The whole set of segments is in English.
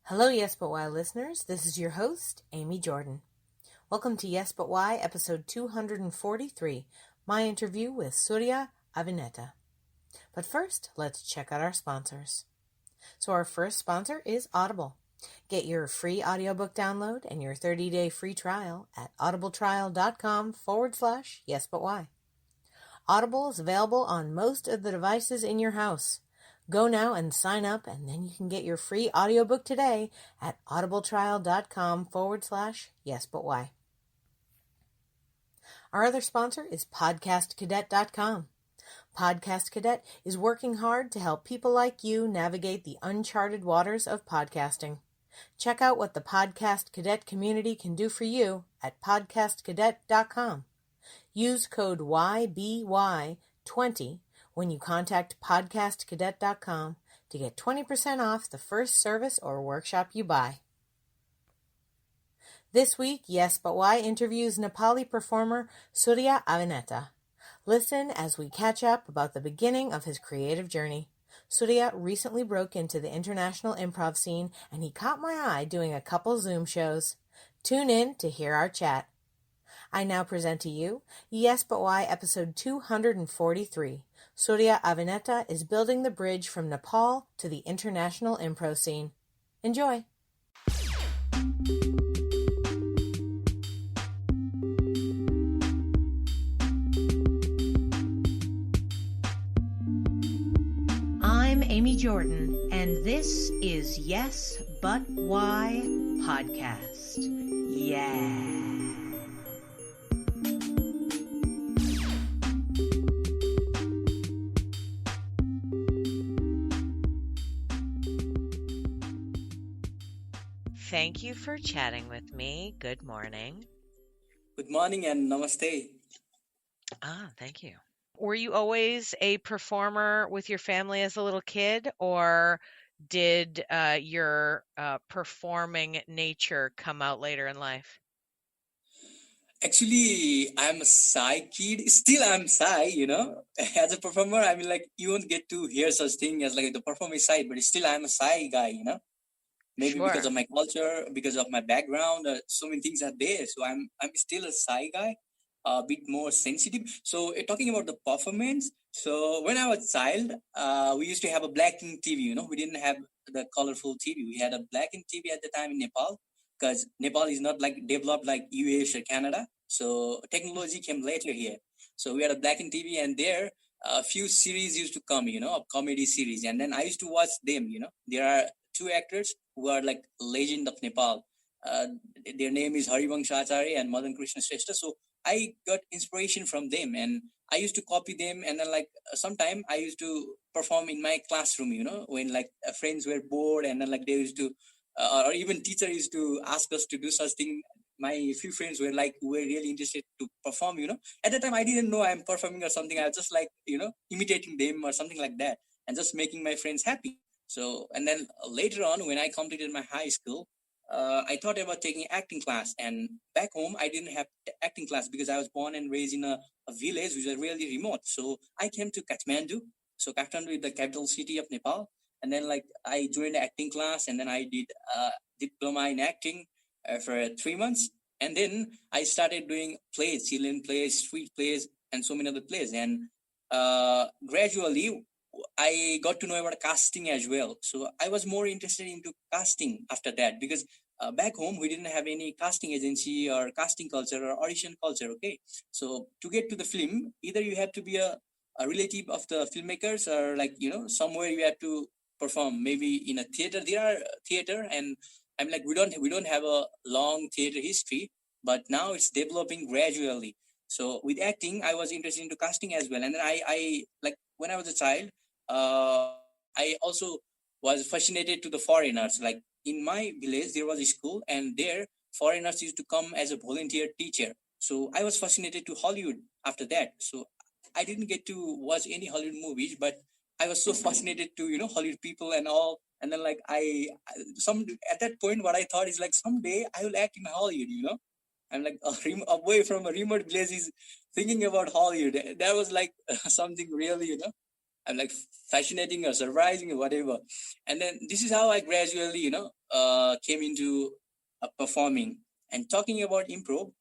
Hello, Yes But Why listeners. This is your host, Amy Jordan. Welcome to Yes But Why, episode 243, my interview with Surya Abhineta. But first, let's check out our sponsors. So our first sponsor is Audible. Get your free audiobook download and your 30-day free trial at audibletrial.com/yesbutwhy. Audible is available on most of the devices in your house. Go now and sign up, and then you can get your free audiobook today at audibletrial.com/yesbutwhy. Our other sponsor is podcastcadet.com. Podcast Cadet is working hard to help people like you navigate the uncharted waters of podcasting. Check out what the Podcast Cadet community can do for you at podcastcadet.com. Use code YBY20 when you contact podcastcadet.com to get 20% off the first service or workshop you buy. This week, Yes But Why interviews Nepali performer Surya Abhineta. Listen as we catch up about the beginning of his creative journey. Surya recently broke into the international improv scene, and he caught my eye doing a couple Zoom shows. Tune in to hear our chat. I now present to you Yes But Why episode 243. Surya Abhineta is building the bridge from Nepal to the international improv scene. Enjoy! I'm Amy Jordan, and this is Yes But Why podcast. Yeah. Thank you for chatting with me. Good morning. Good morning and namaste. Thank you. Were you always a performer with your family as a little kid, or did your performing nature come out later in life? Actually, I'm a shy kid. Still, I'm shy, As a performer, I mean, like, you won't get to hear such thing as, like, the performance side, but still, I'm a shy guy, Maybe Sure. because of my culture, because of my background, so many things are there. So I'm still a shy guy, a bit more sensitive. So talking about the performance, so when I was a child, we used to have a black and TV, We didn't have the colorful TV. We had a black and TV at the time in Nepal, because Nepal is not like developed like US or Canada. So technology came later here. So we had a black and TV, and there a few series used to come, a comedy series. And then I used to watch them, There are two actors who are like legend of Nepal. Their name is Harivansh Acharya and Madan Krishna Shrestha. So I got inspiration from them, and I used to copy them. And then like sometime I used to perform in my classroom, when like friends were bored, and then like they used to, or even teacher used to ask us to do such thing. My few friends were really interested to perform, At that time I didn't know I'm performing or something. I was just like, imitating them or something like that, and just making my friends happy. So, and then later on, when I completed my high school, I thought about taking acting class. And back home, I didn't have acting class because I was born and raised in a village which is really remote. So I came to Kathmandu. So Kathmandu is the capital city of Nepal. And then like I joined acting class, and then I did diploma in acting for 3 months. And then I started doing plays, children plays, street plays, and so many other plays. And gradually, I got to know about casting as well. So I was more interested into casting after that, because back home we didn't have any casting agency or casting culture or audition culture. Okay, so to get to the film, either you have to be a relative of the filmmakers, or like somewhere you have to perform. Maybe in a theater, there are theater, and I'm like we don't have a long theater history, but now it's developing gradually. So with acting, I was interested into casting as well, and then I like when I was a child. I also was fascinated to the foreigners. Like in my village, there was a school, and there foreigners used to come as a volunteer teacher. So I was fascinated to Hollywood after that. So I didn't get to watch any Hollywood movies, but I was so fascinated to Hollywood people and all. And then like some at that point, what I thought is like someday I will act in Hollywood. I'm like away from a remote village is thinking about Hollywood. That was like something really, I'm like fascinating or surprising or whatever. And then this is how I gradually, came into performing. And talking about improv,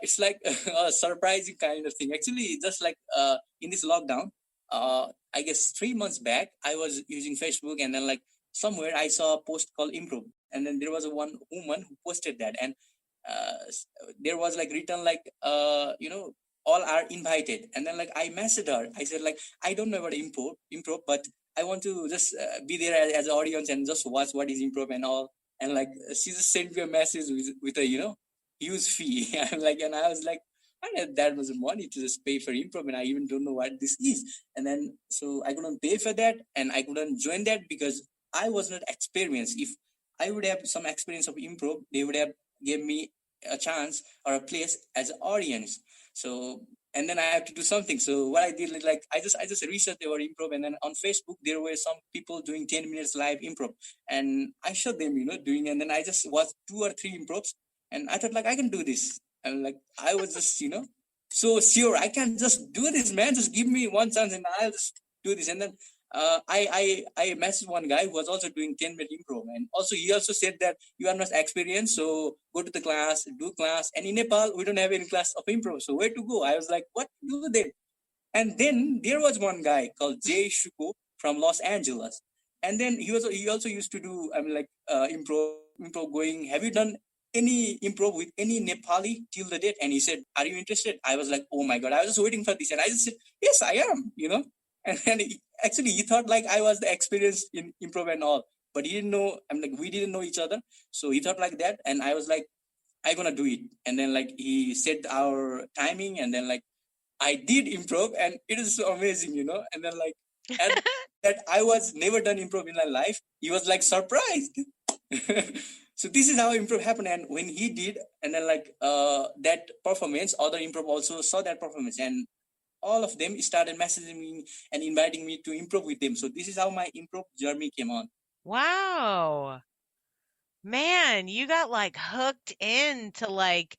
it's like a surprising kind of thing. Actually, just like in this lockdown, I guess 3 months back, I was using Facebook, and then like somewhere I saw a post called improv, and then there was one woman who posted that, and there was like written like all are invited, and then like I messaged her. I said like, I don't know about improv, but I want to just be there as an audience and just watch what is improv and all. And like she just sent me a message with a huge fee. I'm like, and I was like, I had that much money to just pay for improv, and I even don't know what this is. And then so I couldn't pay for that, and I couldn't join that because I was not experienced. If I would have some experience of improv, they would have gave me a chance or a place as an audience. So and then I have to do something. So what I did, like I just researched about improv, and then on Facebook there were some people doing 10 minutes live improv, and I showed them, doing, and then I just watched 2 or 3 improvs, and I thought like I can do this, and like I was just so sure I can just do this, man. Just give me one chance, and I'll just do this. And then I messaged one guy who was also doing 10-minute improv, and also he also said that you are not experienced, so go to the class, do class. And in Nepal, we don't have any class of improv, so where to go? I was like, what to do then? And then there was one guy called Sukow from Los Angeles, and then he also used to do improv going. Have you done any improv with any Nepali till the date? And he said, are you interested? I was like, oh my god, I was just waiting for this, and I just said, yes, I am. And then actually he thought like I was the experienced in improv and all, but he didn't know. I'm like, we didn't know each other, so he thought like that, and I was like, I'm gonna do it. And then like he said our timing, and then like I did improv, and it is so amazing, And then like and that I was never done improv in my life. He was like surprised. So this is how improv happened. And when he did, and then like that performance, other improv also saw that performance, and all of them started messaging me and inviting me to improv with them. So this is how my improv journey came on. Wow. Man, you got like hooked into like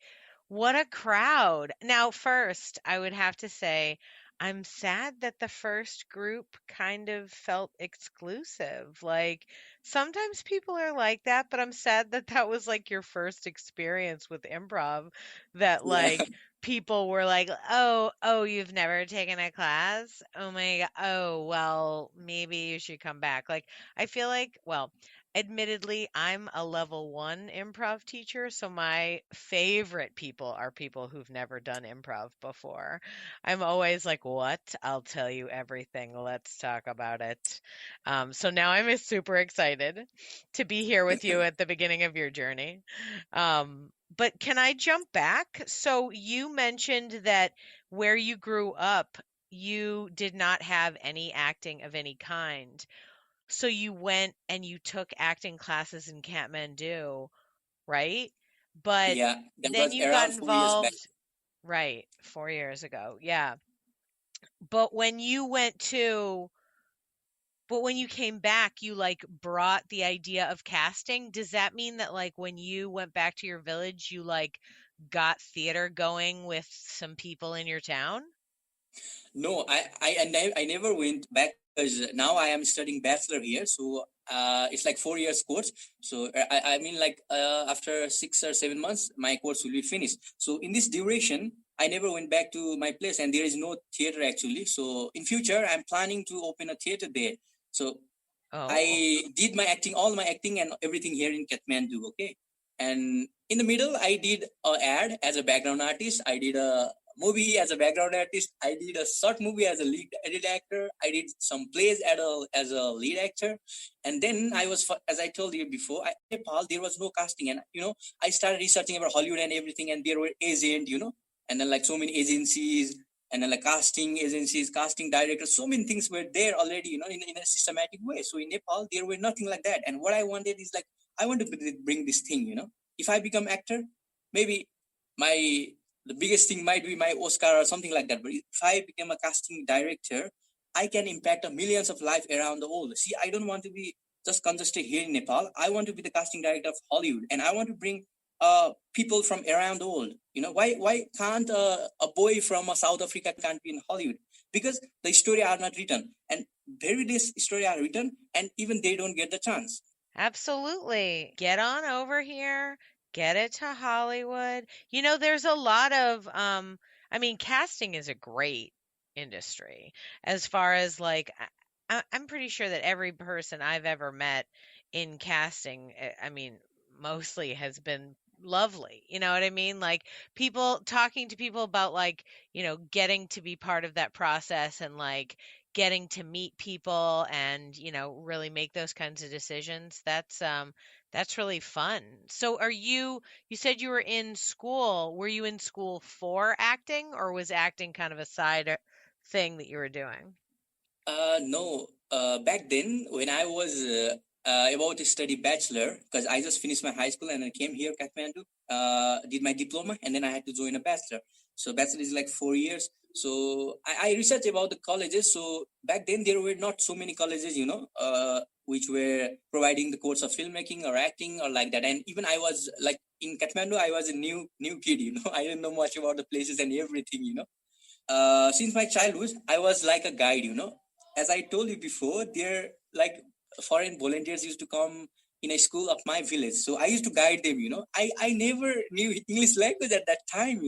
what a crowd. Now, first, I would have to say I'm sad that the first group kind of felt exclusive. Like sometimes people are like that, but I'm sad that that was like your first experience with improv that Yeah. like people were like, "Oh, you've never taken a class? Oh my God. Oh, well, maybe you should come back." Like I feel like, well, admittedly, I'm a level 1 improv teacher, so my favorite people are people who've never done improv before. I'm always like, "What? I'll tell you everything. Let's talk about it." So now I'm super excited to be here with you at the beginning of your journey. But can I jump back? So you mentioned that where you grew up, you did not have any acting of any kind. So you went and you took acting classes in Kathmandu, right? But Yeah, that then was you got around 4 years back. involved, right, 4 years ago. Yeah. But when you came back, you like brought the idea of casting. Does that mean that like when you went back to your village, you like got theater going with some people in your town? No, I never went back because now I am studying bachelor here. So it's like 4 years course. So I mean like after 6 or 7 months, my course will be finished. So in this duration, I never went back to my place, and there is no theater actually. So in future, I'm planning to open a theater there. So Oh. I did all my acting and everything here in Kathmandu. Okay, and in the middle, I did a ad as a background artist. I did a movie as a background artist. I did a short movie as a lead actor. I did some plays as a lead actor, and then as I told you before, in Nepal there was no casting, and I started researching about Hollywood and everything, and there were agents, and then like so many agencies, and then like casting agencies, casting directors, so many things were there already, in a systematic way. So in Nepal, there were nothing like that. And what I wanted is like, I want to bring this thing, If I become actor, maybe the biggest thing might be my Oscar or something like that. But if I become a casting director, I can impact millions of lives around the world. See, I don't want to be just congested here in Nepal. I want to be the casting director of Hollywood, and I want to bring people from around the world. Why can't a boy from South Africa can't be in Hollywood? Because the story are not written, and very less story are written, and even they don't get the chance. Absolutely. Get on over here, get it to Hollywood. There's a lot of I mean, casting is a great industry as far as like I'm pretty sure that every person I've ever met in casting, I mean, mostly has been lovely. You know what I mean? Like people talking to people about like, getting to be part of that process and like getting to meet people and really make those kinds of decisions. That's really fun. So you said you were in school. Were you in school for acting, or was acting kind of a side thing that you were doing? No. Back then, when I was about to study bachelor, because I just finished my high school and I came here, Kathmandu, did my diploma, and then I had to join a bachelor. So bachelor is like 4 years. So I researched about the colleges. So back then there were not so many colleges, which were providing the course of filmmaking or acting or like that. And even I was like in Kathmandu, I was a new kid. I didn't know much about the places and everything. Since my childhood, I was like a guide. As I told you before, there like foreign volunteers used to come in a school of my village. So I used to guide them. I never knew English language at that time.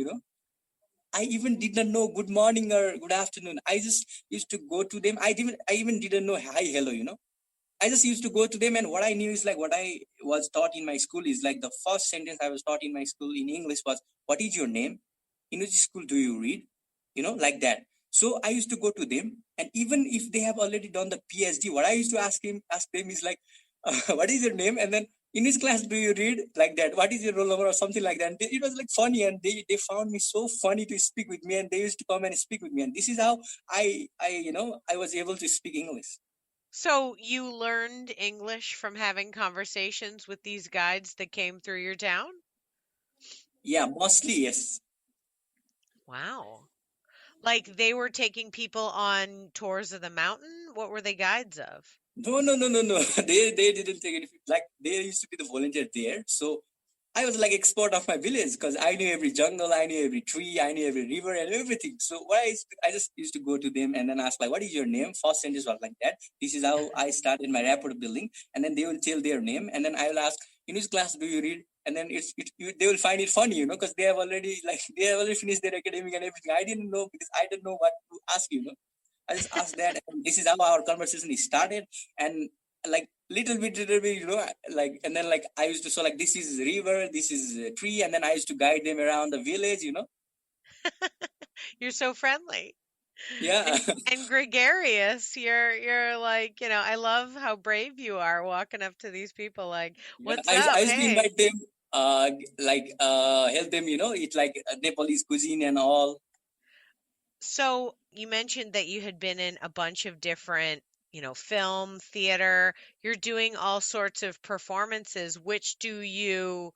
I even did not know good morning or good afternoon. I just used to go to them. I even didn't know hi, hello. I just used to go to them, and what I knew is like what I was taught in my school is like the first sentence I was taught in my school in English was, "What is your name? In which school do you read?" Like that. So I used to go to them, and even if they have already done the PhD, what I used to ask them is like, "What is your name?" And then in which class do you read? Like that. What is your roll number or something like that? And it was like funny, and they found me so funny to speak with me, and they used to come and speak with me, and this is how I was able to speak English. So you learned English from having conversations with these guides that came through your town? Yeah, mostly yes. Wow. Like they were taking people on tours of the mountain? What were they guides of? No, no, no, no, no. They didn't take any. Like they used to be the volunteer there. So I was like expert of my village because I knew every jungle, I knew every tree, I knew every river and everything. So I just used to go to them and then ask like, "What is your name?" First sentence was like that. This is how I started my rapport building, and then they will tell their name, and then I will ask, "In which class do you read?" And then they will find it funny, because they have already finished their academic and everything. I didn't know because I didn't know what to ask. I just asked that, and this is how our conversation is started. And like little bit, like, and then like I used to so like this is river, this is a tree, and then I used to guide them around the village. You're so friendly Yeah, and gregarious. You're like, I love how brave you are walking up to these people like, yeah. "What's I up? used to Hey." invite them, help them, eat like Nepalese cuisine and all. So you mentioned that you had been in a bunch of different, film, theater. You're doing all sorts of performances. Which do you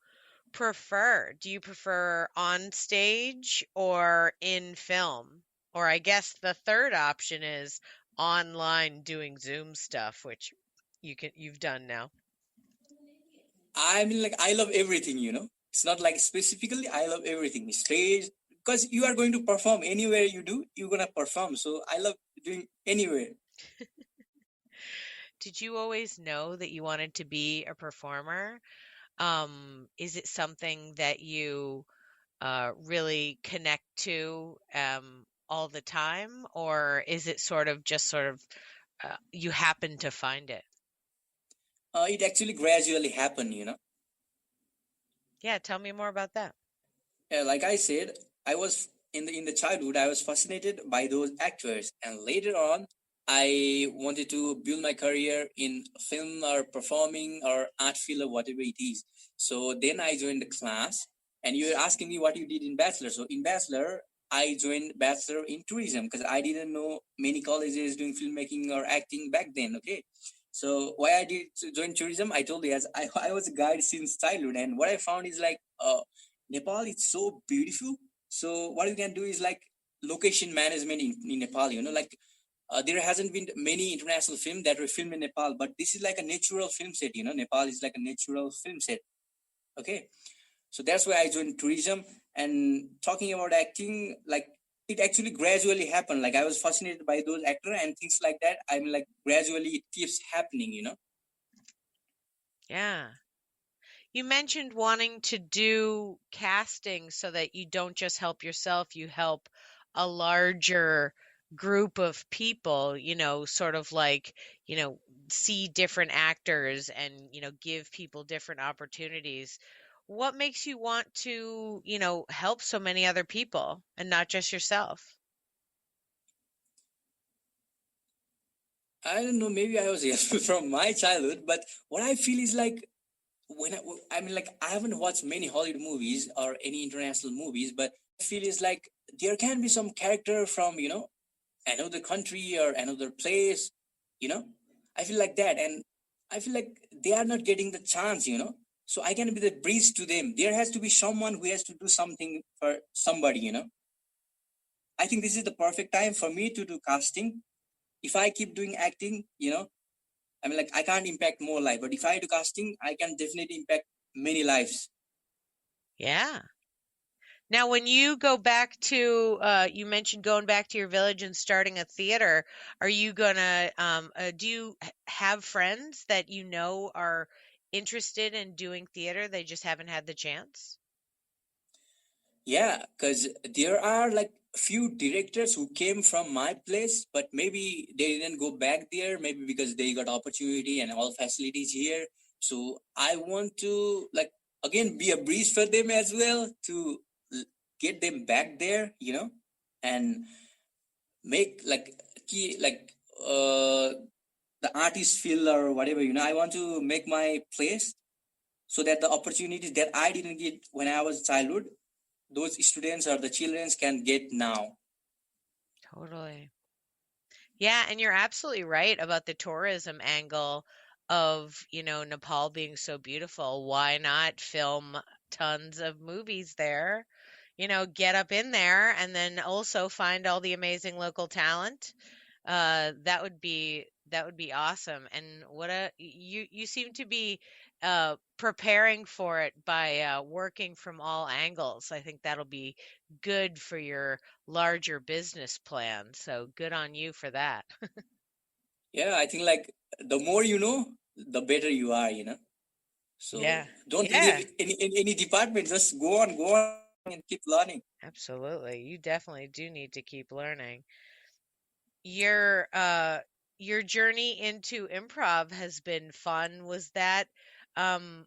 prefer? Do you prefer on stage or in film? Or I guess the third option is online doing Zoom stuff, which you've done now. I mean, like I love everything. It's not like specifically I love everything. Stage, because you are going to perform anywhere you do, you're gonna perform. So I love doing anywhere. Did you always know that you wanted to be a performer? Is it something that you really connect to all the time, or is it sort of you happen to find it? It actually gradually happened. Yeah, tell me more about that. Like I said, I was in the childhood, I was fascinated by those actors, and later on, I wanted to build my career in film or performing or art field or whatever it is. So then I joined the class, and you're asking me what you did in bachelor. So in bachelor, I joined bachelor in tourism because I didn't know many colleges doing filmmaking or acting back then. Okay, so why I did join tourism, I told you as I was a guide since childhood, and what I found is like Nepal is so beautiful. So what you can do is like location management in Nepal. Like there hasn't been many international film that were filmed in Nepal, but this is like a natural film set. Nepal is like a natural film set. Okay, so that's why I joined tourism. And talking about acting, like it actually gradually happened. Like I was fascinated by those actors and things like that. I mean, like gradually it keeps happening. Yeah. You mentioned wanting to do casting so that you don't just help yourself, you help a larger group of people, sort of like, see different actors and, give people different opportunities. What makes you want to, help so many other people and not just yourself? I don't know, maybe I was from my childhood, but what I feel is like I mean, like, I haven't watched many Hollywood movies or any international movies, but I feel is like there can be some character from, another country or another place, you know. I feel like that, and I feel like they are not getting the chance. So I can be the breeze to them. There has to be someone who has to do something for somebody. I think this is the perfect time for me to do casting. If I keep doing acting, I mean, like, I can't impact more life, but if I do casting, I can definitely impact many lives. Yeah. Now, when you go back to, you mentioned going back to your village and starting a theater, are you gonna, do you have friends that are interested in doing theater? They just haven't had the chance? Yeah, because there are like few directors who came from my place, but maybe they didn't go back there, maybe because they got opportunity and all facilities here. So I want to, like, again, be a breeze for them as well to get them back there, and make like key like the artist feel or whatever. I want to make my place so that the opportunities that I didn't get when I was childhood, those students or the children can get now. Totally. Yeah, and you're absolutely right about the tourism angle of, Nepal being so beautiful. Why not film tons of movies there? Get up in there and then also find all the amazing local talent. That would be awesome. And you seem to be preparing for it by working from all angles. I think that'll be good for your larger business plan. So good on you for that. Yeah, I think like the more you know, the better you are. So Yeah. don't Yeah, leave any department. Just go on and keep learning. absolutely. You definitely do need to keep learning. Your journey into improv has been fun. Um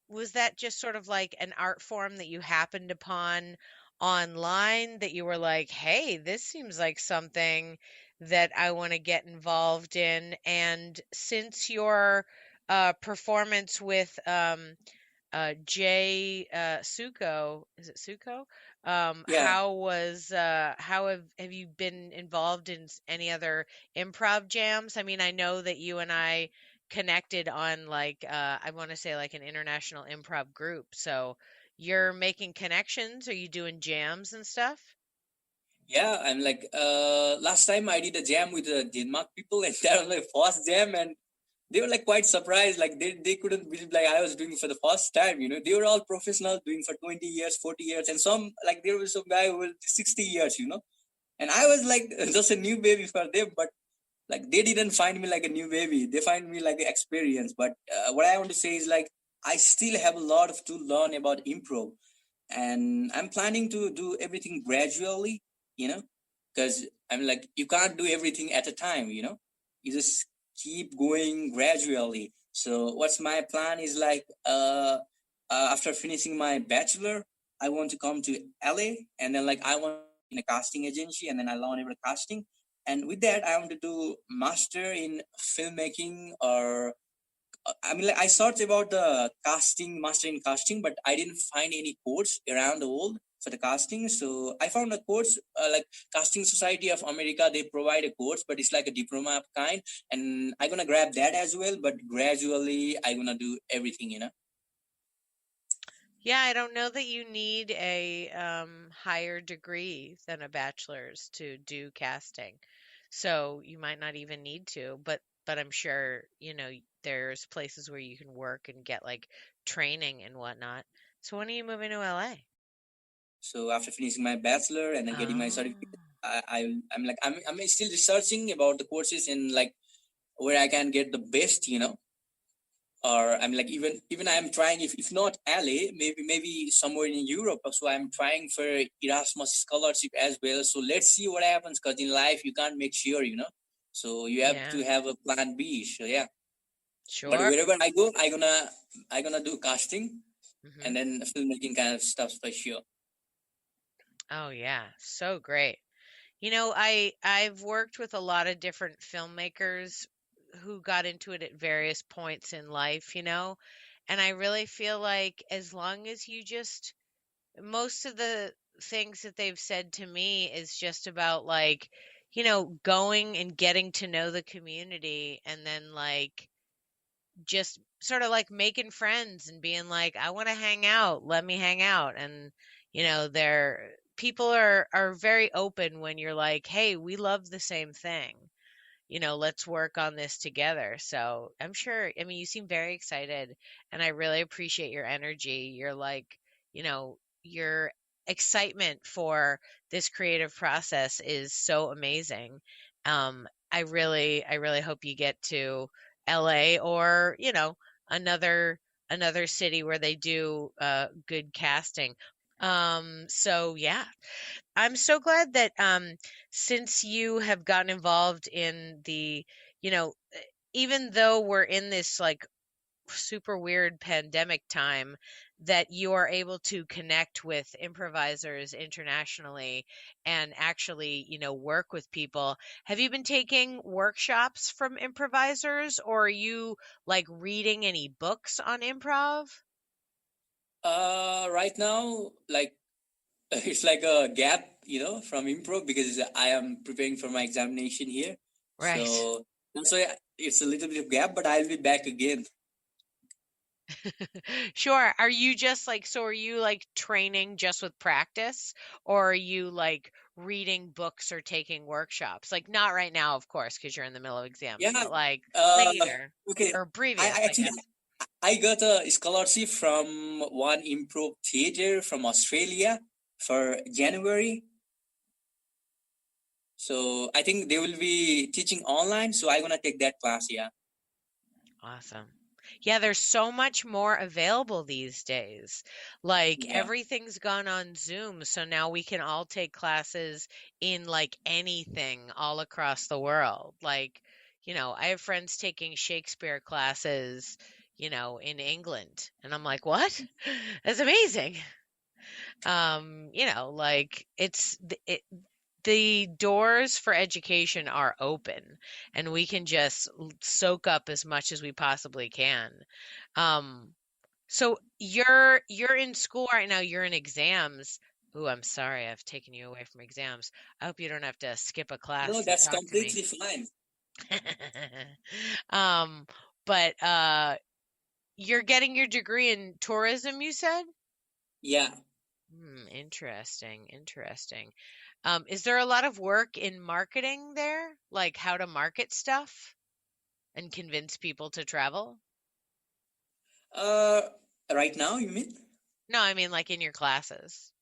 was that just sort of like an art form that you happened upon online that you were like, "Hey, this seems like something that I want to get involved in." And since your performance with Jay Sukow, is it Sukow? Yeah, How have you been involved in any other improv jams? I mean, I know that you and I connected on like I want to say like an international improv group. So you're making connections? Are you doing jams and stuff? yeah. I'm like last time I did a jam with the Denmark people, and that was my first jam, and they were like quite surprised. Like they couldn't believe like I was doing it for the first time. They were all professional doing for 20 years, 40 years, and some like there was some guy who was 60 years. And I was like just a new baby for them, but like they didn't find me like a new baby. They find me like an experience. But what I want to say is like I still have a lot of to learn about improv, and I'm planning to do everything gradually, you know, because I'm like you can't do everything at a time. You just keep going gradually. So what's my plan is like after finishing my bachelor, I want to come to LA, and then like I want in a casting agency, and then I learn about casting, and with that I want to do master in filmmaking or I mean, like I searched about the casting, master in casting, but I didn't find any course around the world for the casting. So I found a course like Casting Society of America. They provide a course, but it's like a diploma kind, and I'm gonna grab that as well. But gradually, I'm gonna do everything. Yeah, I don't know that you need a higher degree than a bachelor's to do casting. So you might not even need to, but I'm sure, there's places where you can work and get like training and whatnot. So when are you moving to LA? So after finishing my bachelor and then getting my Oh. certificate, I'm still researching about the courses and like where I can get the best, or I'm like even I'm trying, if not LA, maybe somewhere in Europe. So I'm trying for Erasmus scholarship as well. So let's see what happens, because in life you can't make sure, so you have Yeah. to have a plan B. So yeah, but Sure. wherever I go, I gonna do casting Hmm. and then filmmaking kind of stuff for sure. Oh yeah, so great. I've worked with a lot of different filmmakers who got into it at various points in life, and I really feel like as long as you just most of the things that they've said to me is just about like, going and getting to know the community and then like just sort of like making friends and being like, I want to hang out, let me hang out. And, they're people are very open when you're like, hey, we love the same thing, let's work on this together. So I'm sure, I mean, you seem very excited, and I really appreciate your energy. You're like, your excitement for this creative process is so amazing. I really hope you get to LA or, another another city where they do good casting. So yeah, I'm so glad that since you have gotten involved in the, you know, even though we're in this like super weird pandemic time, that you are able to connect with improvisers internationally and actually, work with people. Have you been taking workshops from improvisers, or are you like reading any books on improv? Right now, like it's like a gap, from improv, because I am preparing for my examination here. Right. So yeah, it's a little bit of gap, but I'll be back again. Sure. Are you like training just with practice, or are you like reading books or taking workshops? Like not right now, of course, because you're in the middle of exams, Yeah. but like Uh, later okay. or I previous, I actually guess. I got a scholarship from one improv theater from Australia for January. So I think they will be teaching online. So I'm gonna take that class. Yeah. Awesome. Yeah, there's so much more available these days. Like Yeah. everything's gone on Zoom, so now we can all take classes in like anything all across the world. Like, I have friends taking Shakespeare classes, in England, and I'm like, "What? That's amazing." Like the doors for education are open, and we can just soak up as much as we possibly can. Um, so you're in school right now, you're in exams. Ooh, I'm sorry I've taken you away from exams. I hope you don't have to skip a No, class to that's talk to me. completely fine. Um, but you're getting your degree in tourism, you said? Yeah. Interesting, interesting. Is there a lot of work in marketing there? Like how to market stuff and convince people to travel? Uh, right now, you mean? No, I mean like in your classes.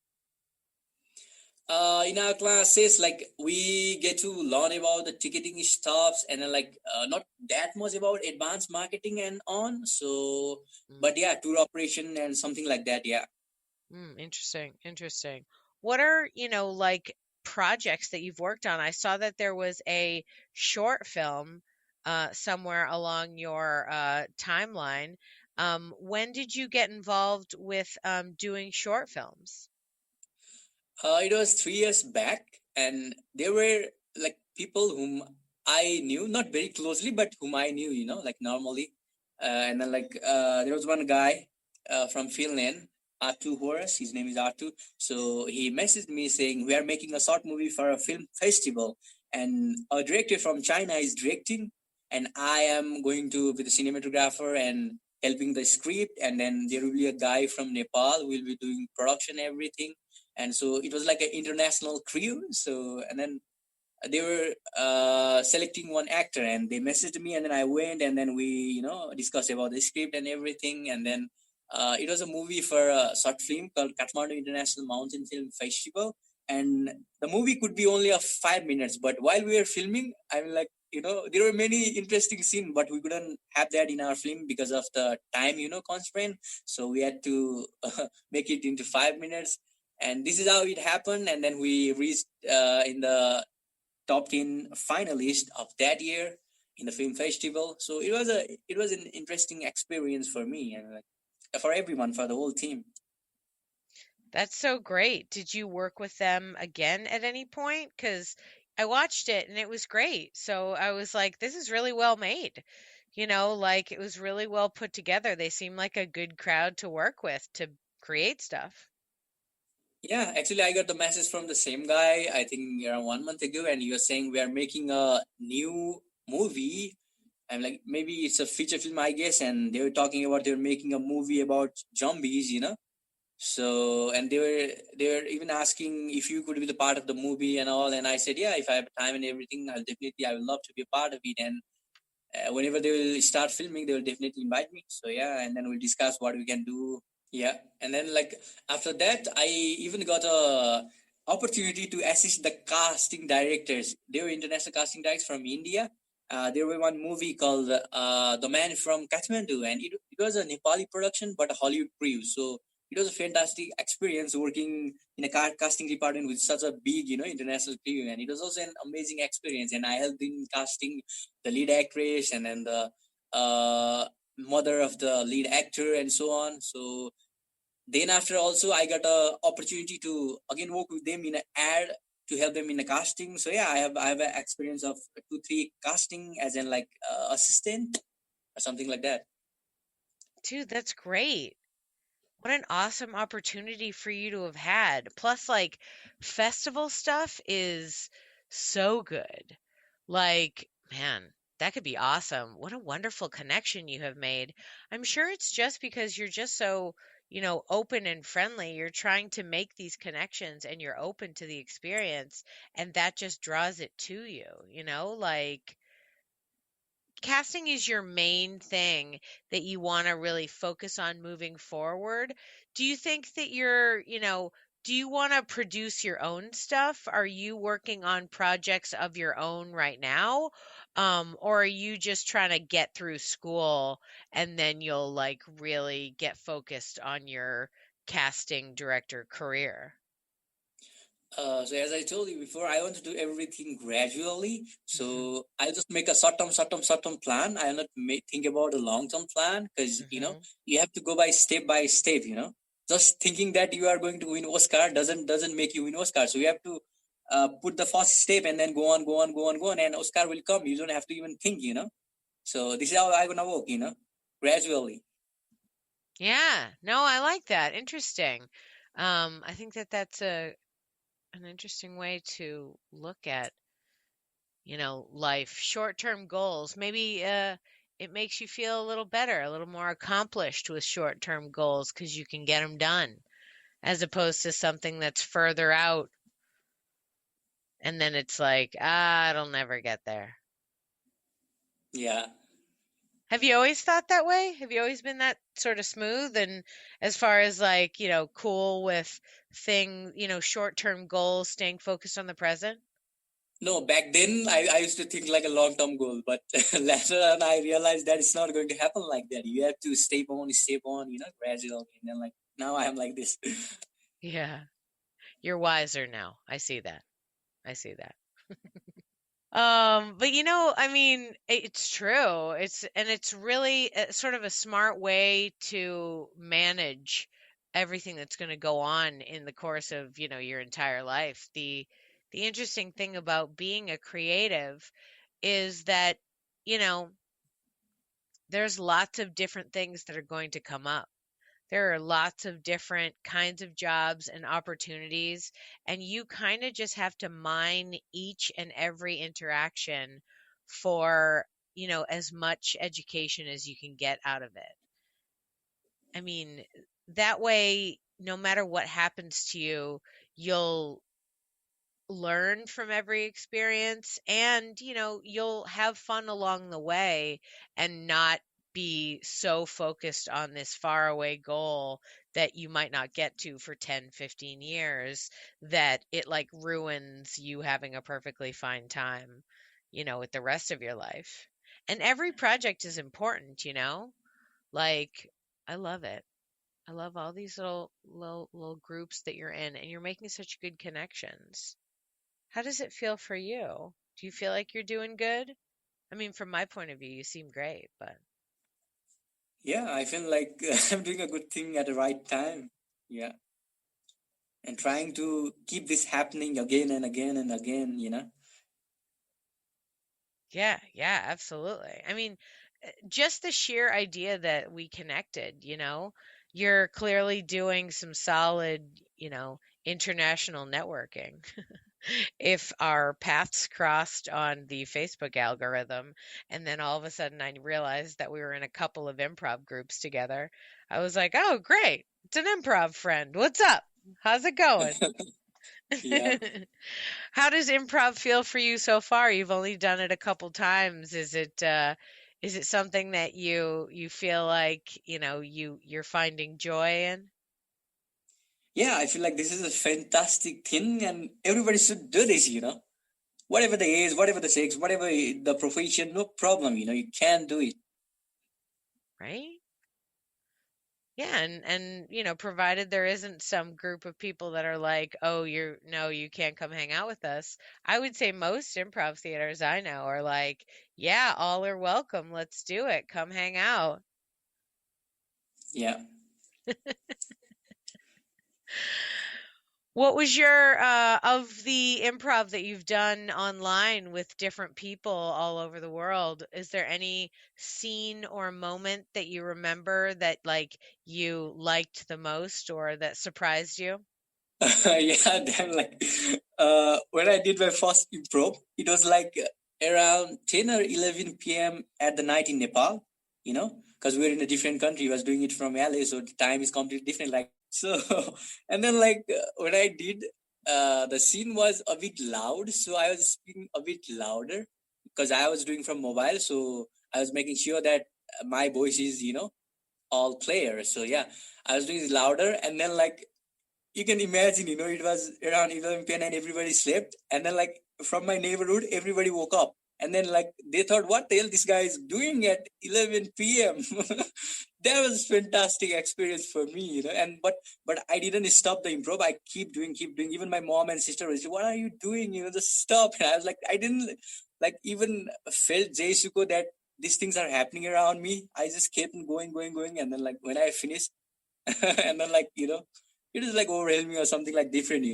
In our classes, like we get to learn about the ticketing stuffs, and then like not that much about advanced marketing and on. So, Mm, but yeah, tour operation and something like that. Yeah. interesting, interesting. What are, like projects that you've worked on? I saw that there was a short film somewhere along your timeline. When did you get involved with doing short films? It was 3 years back, and there were like people whom I knew, not very closely, but whom I knew, like normally. And then like there was one guy from Finland, Artu Horace. His name is Artu. So he messaged me saying we are making a short movie for a film festival, and a director from China is directing, and I am going to be the cinematographer and helping the script, and then there will be a guy from Nepal who will be doing production everything. And so it was like an international crew. So and then they were selecting one actor, and they messaged me, and then I went, and then we discussed about the script and everything. And then it was a movie for a short film called Kathmandu International Mountain Film Festival. And the movie could be only of 5 minutes, but while we were filming, I mean, like there were many interesting scenes, but we couldn't have that in our film because of the time, constraint. So we had to make it into 5 minutes, and this is how it happened. And then we reached in the top 10 finalist of that year in the film festival. So it was an interesting experience for me and for everyone, for the whole team. That's so great. Did you work with them again at any point? Because I watched it and it was great. So I was like, this is really well made. Like it was really well put together. They seem like a good crowd to work with to create stuff. Yeah, actually, I got the message from the same guy, I think around 1 month ago, and he was saying we are making a new movie. I'm like, maybe it's a feature film, I guess. And they were talking about they're making a movie about zombies. So, and they were even asking if you could be the part of the movie and all. And I said, yeah, if I have time and everything, I would love to be a part of it. And whenever they will start filming, they will definitely invite me. So yeah, and then we'll discuss what we can do. Yeah, and then like after that, I even got a opportunity to assist the casting directors. They were international casting directors from India. There were one movie called The Man from Kathmandu, and it was a Nepali production but a Hollywood preview. So it was a fantastic experience working in a casting department with such a big, international preview, and it was also an amazing experience. And I helped in casting the lead actress and then the mother of the lead actor and so on. So then after also I got a opportunity to again work with them in an ad to help them in the casting. So yeah, I have an experience of 2 3 casting as in like assistant or something like that. Dude, that's great. What an awesome opportunity for you to have had. Plus, like, festival stuff is so good. Like, man, that could be awesome. What a wonderful connection you have made. I'm sure it's just because you're just so, open and friendly. You're trying to make these connections and you're open to the experience, and that just draws it to you. Like, casting is your main thing that you want to really focus on moving forward. Do you think that do you want to produce your own stuff? Are you working on projects of your own right now? Or are you just trying to get through school and then you'll like really get focused on your casting director career? So as I told you before, I want to do everything gradually. Hmm. So I'll just make a short term plan. I'll not think about a long term plan because Hmm. you have to go by step by step. Just thinking that you are going to win Oscar doesn't make you win Oscar. So you have to put the first step and then go on, go on, go on, go on, and Oscar will come. You don't have to even think. So this is how I'm gonna work. Gradually. Yeah, no, I like that. Interesting. I think that that's an interesting way to look at, life. Short-term goals. Maybe it makes you feel a little better, a little more accomplished with short-term goals because you can get them done, as opposed to something that's further out and then it's like, it'll never get there. Yeah. Have you always thought that way? Have you always been that sort of smooth and as far as like, cool with short-term goals, staying focused on the present? No, back then I used to think like a long term goal, but later on I realized that it's not going to happen like that. You have to step on, gradually. And then like now I am like this. Yeah. You're wiser now. I see that. I see that. But I mean, it's true. It's really sort of a smart way to manage everything that's going to go on in the course of, your entire life. The interesting thing about being a creative is that, you know, there's lots of different things that are going to come up. There are lots of different kinds of jobs and opportunities, and you kind of just have to mine each and every interaction for, as much education as you can get out of it. I mean, that way, no matter what happens to you, you'll learn from every experience and you'll have fun along the way and not be so focused on this faraway goal that you might not get to for 10, 15 years that it like ruins you having a perfectly fine time. with the rest of your life. And every project is important, like I love it. I love all these little groups that you're in, and you're making such good connections. How does it feel for you? Do you feel like you're doing good? I mean, from my point of view, you seem great, but Yeah, I feel like I'm doing a good thing at the right time. Yeah, and trying to keep this happening again and again and again. yeah, yeah, absolutely. I mean, just the sheer idea that we connected, you're clearly doing some solid, international networking. If our paths crossed on the Facebook algorithm, and then all of a sudden I realized that we were in a couple of improv groups together, I was like, oh, great. It's an improv friend. What's up? How's it going? Yeah. How does improv feel for you so far? You've only done it a couple times. Is it something that you feel like, you're finding joy in? Yeah, I feel like this is a fantastic thing and everybody should do this. Whatever the age, whatever the sex, whatever the profession, no problem, you can do it. Right? Yeah, and provided there isn't some group of people that are like, "Oh, no, you can't come hang out with us." I would say most improv theaters I know are like, "Yeah, all are welcome. Let's do it. Come hang out." Yeah. What was your of the improv that you've done online with different people all over the world? Is there any scene or moment that you remember that like you liked the most or that surprised you? Yeah, then like when I did my first improv, it was like around 10 or 11 p.m. at the night in Nepal, because we're in a different country. I was doing it from LA, so the time is completely different. Like, so, and then like when I did, the scene was a bit loud, so I was speaking a bit louder because I was doing from mobile, so I was making sure that my voice is all clear. So yeah, I was doing it louder, and then like you can imagine, it was around 11 p.m. and everybody slept. And then, like, from my neighborhood, everybody woke up. And then, like, they thought, what the hell this guy is doing at 11 p.m.? That was fantastic experience for me. And but I didn't stop the improv. I keep doing. Even my mom and sister was, what are you doing? Just stop. And I was like, I didn't like even felt Sukow that these things are happening around me. I just kept going. And then like when I finished, and then like it is like overwhelming or something like different.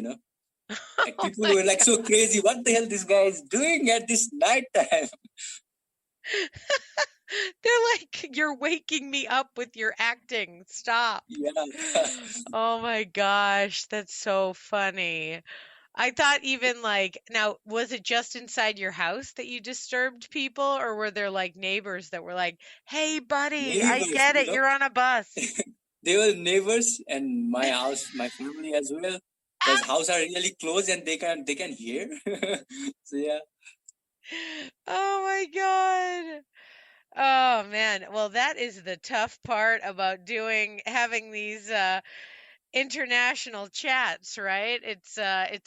Like Oh people my were like God. so crazy. What the hell this guy is doing at this night time? They're like, you're waking me up with your acting. Stop. Yeah. Oh my gosh, that's so funny. I thought even like, now, was it just inside your house that you disturbed people, or were there like neighbors that were like, hey, buddy, I Neighbors, get it, you're on a bus? they were neighbors and my house, my family as well. Because house are really close and they can hear. So yeah. Oh my God. Oh man. Well, that is the tough part about having these international chats, right? It's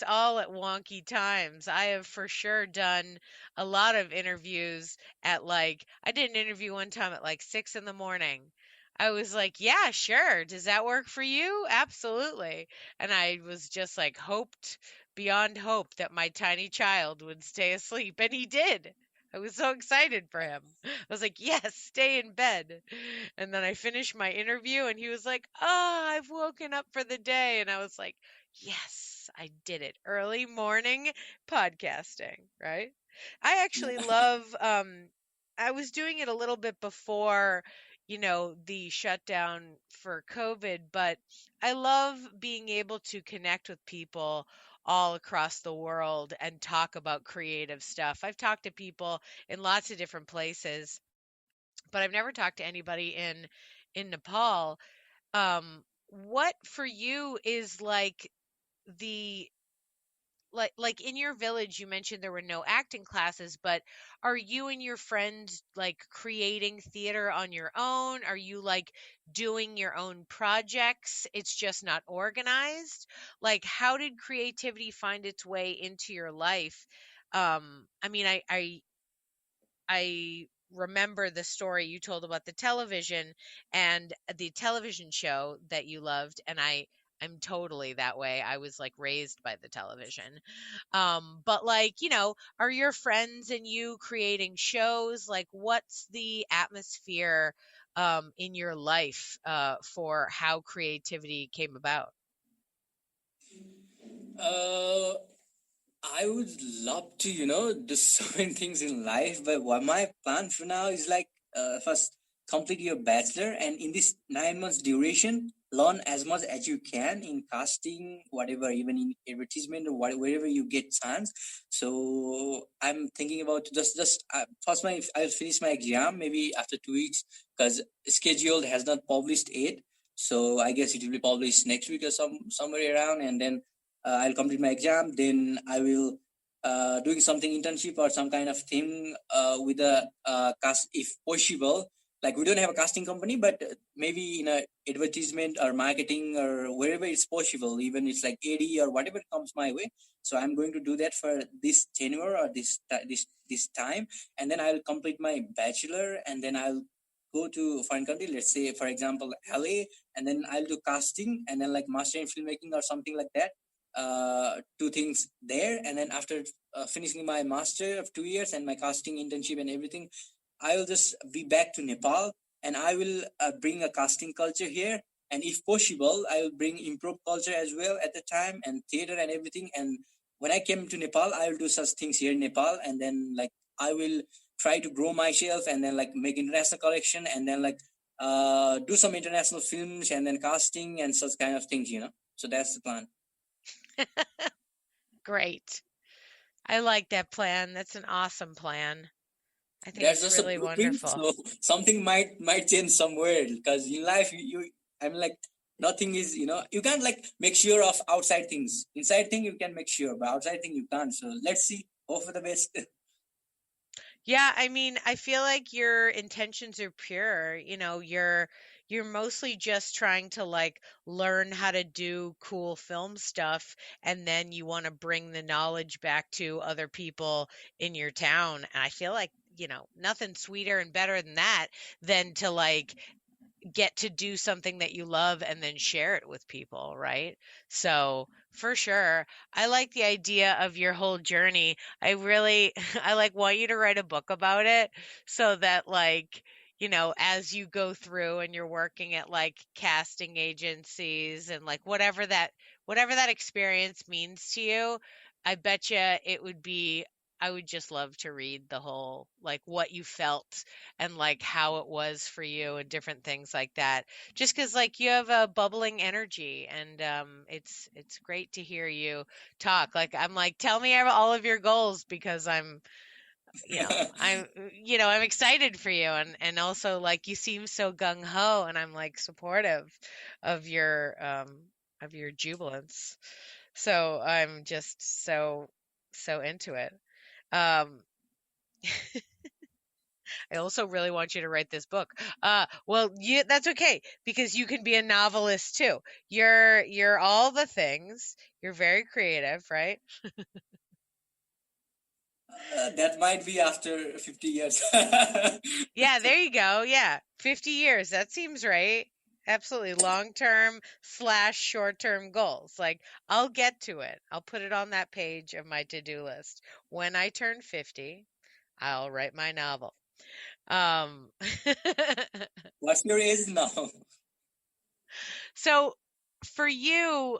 all at wonky times. I have for sure done a lot of interviews at like I did an interview one time at like 6 in the morning. I was like, yeah, sure. Does that work for you? Absolutely. And I was just like hoped beyond hope that my tiny child would stay asleep, and he did. I was so excited for him. I was like, yes, stay in bed. And then I finished my interview, and he was like, oh, I've woken up for the day. And I was like, yes, I did it. Early morning podcasting, right? I actually Yeah. love, I was doing it a little bit before, the shutdown for COVID, but I love being able to connect with people all across the world and talk about creative stuff. I've talked to people in lots of different places, but I've never talked to anybody in Nepal. What for you is like the like in your village, you mentioned there were no acting classes, but are you and your friends like creating theater on your own? Are you like doing your own projects? It's just not organized. Like, how did creativity find its way into your life? I mean, I I remember the story you told about the television and the television show that you loved, and I'm totally that way. I was like raised by the television. But like, are your friends and you creating shows? Like, what's the atmosphere in your life for how creativity came about? Uh, I would love to, do so many things in life, but what my plan for now is like first complete your bachelor, and in this 9 months duration, learn as much as you can in casting, whatever, even in advertisement or wherever you get chance. So I'm thinking about just first I'll finish my exam maybe after 2 weeks because scheduled has not published yet. So I guess it will be published next week or somewhere around, and then I'll complete my exam. Then I will doing something internship or some kind of thing with a cast if possible. Like we don't have a casting company, but maybe in a advertisement or marketing or wherever it's possible, even it's like AD or whatever comes my way. So I'm going to do that for this tenure or this time, and then I'll complete my bachelor, and then I'll go to foreign country. Let's say, for example, LA, and then I'll do casting, and then like master in filmmaking or something like that. Two things there, and then after finishing my master of 2 years and my casting internship and everything, I will just be back to Nepal, and I will bring a casting culture here, and if possible I will bring improv culture as well at the time, and theater and everything. And when I came to Nepal, I will do such things here in Nepal, and then like I will try to grow myself, and then like make international collection, and then like do some international films, and then casting and such kind of things. So that's the plan. Great. I like that plan. That's an awesome plan. I think That's it's just really a blueprint. wonderful. So something might change somewhere, because in life I mean, like, nothing is, you can't like make sure of outside things. Inside thing you can make sure, but outside thing you can't. So let's see. Hope for the best. Yeah, I mean, I feel like your intentions are pure. You're mostly just trying to like learn how to do cool film stuff, and then you want to bring the knowledge back to other people in your town. And I feel like, nothing sweeter and better than that than to like get to do something that you love and then share it with people, right? So, for sure, I like the idea of your whole journey. I really I like want you to write a book about it so that like, as you go through and you're working at like casting agencies and like whatever that experience means to you, I bet you it would be I would just love to read the whole like what you felt and like how it was for you and different things like that. Just because like you have a bubbling energy, and it's great to hear you talk. Like I'm like, tell me all of your goals because I'm excited for you, and also like you seem so gung ho, and I'm like supportive of your jubilance. So I'm just so into it. Um, I also really want you to write this book. Well, that's okay because you can be a novelist too. You're all the things. You're very creative, right? That might be after 50 years. Yeah, there you go. Yeah, 50 years. That seems right. Absolutely. Long-term / short-term goals. Like, I'll get to it. I'll put it on that page of my to-do list. When I turn 50, I'll write my novel. Um, What's your age now? so for you,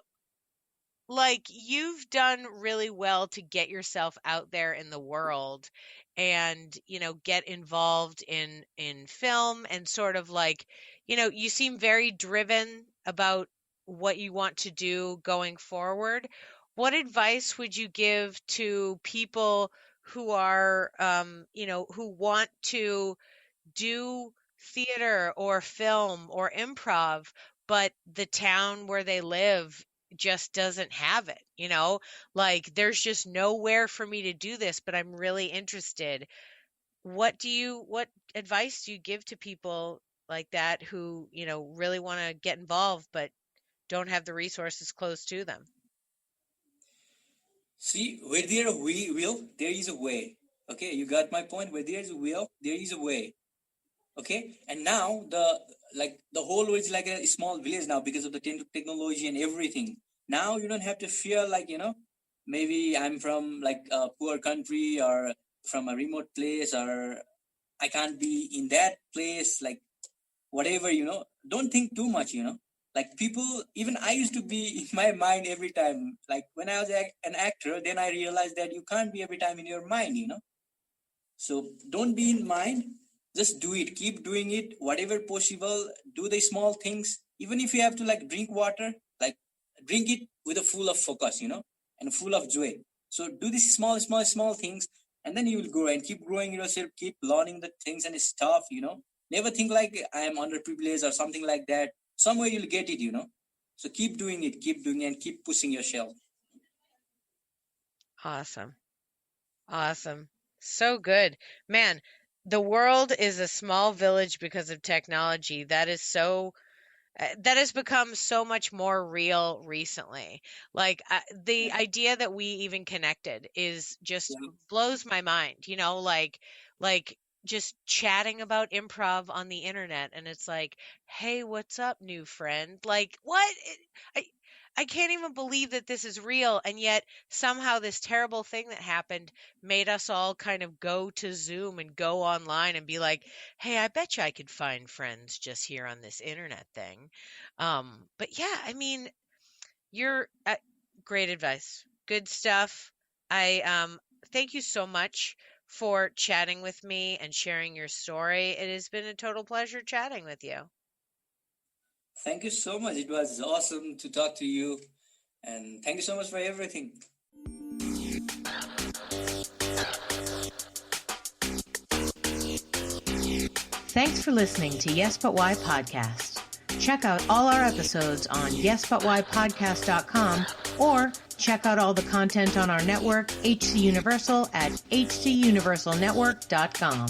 like you've done really well to get yourself out there in the world and get involved in film and sort of like you seem very driven about what you want to do going forward. What advice would you give to people who are who want to do theater or film or improv, but the town where they live just doesn't have it, Like there's just nowhere for me to do this, but I'm really interested. What advice do you give to people like that who, really want to get involved but don't have the resources close to them? See, where there a will, there is a way. Okay, you got my point. Where there is a will, there is a way. Okay, and now the whole world is like a small village now because of the technology and everything. Now you don't have to fear maybe I'm from like a poor country or from a remote place, or I can't be in that place, like whatever, don't think too much, like people, even I used to be in my mind every time, like when I was an actor, then I realized that you can't be every time in your mind, so don't be in mind, just do it, keep doing it, whatever possible, do the small things, even if you have to like drink water, like drink it with a full of focus, and full of joy. So do these small things, and then you will grow and keep growing yourself, keep learning the things and stuff, never think like I am underprivileged or something like that. Somewhere you'll get it, so keep doing it, and keep pushing yourself. Awesome. So good. Man, the world is a small village because of technology. That has become so much more real recently. Like the idea that we even connected is just blows my mind, like just chatting about improv on the internet, and it's like, hey, what's up, new friend? Like, what? I can't even believe that this is real, and yet somehow this terrible thing that happened made us all kind of go to Zoom and go online and be like, hey, I bet you I could find friends just here on this internet thing. But yeah, I mean, you're great advice, good stuff. I thank you so much for chatting with me and sharing your story. It has been a total pleasure chatting with you. Thank you so much. It was awesome to talk to you. And thank you so much for everything. Thanks for listening to Yes But Why Podcast. Check out all our episodes on yesbutwhypodcast.com or check out all the content on our network, HC Universal, at hcuniversalnetwork.com.